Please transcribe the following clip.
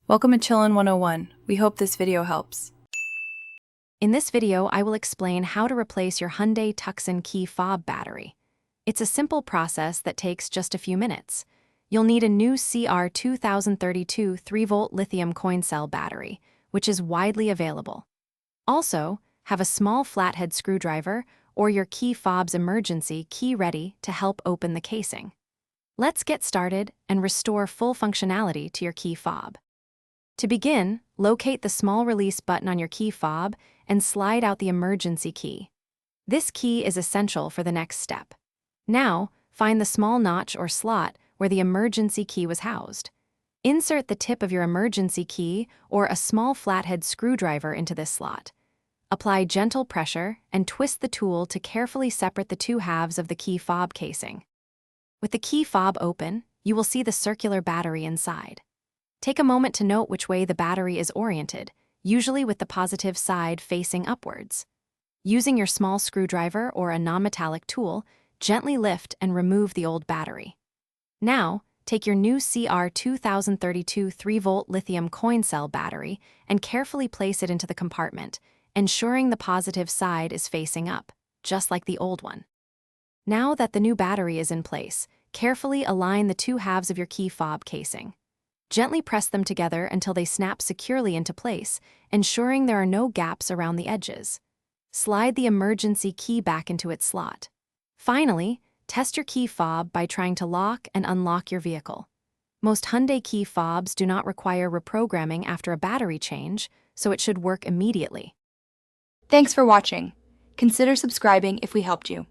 Welcome to Chillin' 101. We hope this video helps. In this video, I will explain how to replace your Hyundai Tucson key fob battery. It's a simple process that takes just a few minutes. You'll need a new CR 2032 3-volt lithium coin cell battery, which is widely available. Also, have a small flathead screwdriver or your key fob's emergency key ready to help open the casing. Let's get started and restore full functionality to your key fob. To begin, locate the small release button on your key fob and slide out the emergency key. This key is essential for the next step. Now, find the small notch or slot where the emergency key was housed. Insert the tip of your emergency key or a small flathead screwdriver into this slot. Apply gentle pressure and twist the tool to carefully separate the two halves of the key fob casing. With the key fob open, you will see the circular battery inside. Take a moment to note which way the battery is oriented, usually with the positive side facing upwards. Using your small screwdriver or a non-metallic tool, gently lift and remove the old battery. Now, take your new CR 2032 3-volt lithium coin cell battery and carefully place it into the compartment, ensuring the positive side is facing up, just like the old one. Now that the new battery is in place, carefully align the two halves of your key fob casing. Gently press them together until they snap securely into place, ensuring there are no gaps around the edges. Slide the emergency key back into its slot. Finally, test your key fob by trying to lock and unlock your vehicle. Most Hyundai key fobs do not require reprogramming after a battery change, so it should work immediately. Thanks for watching. Consider subscribing if we helped you.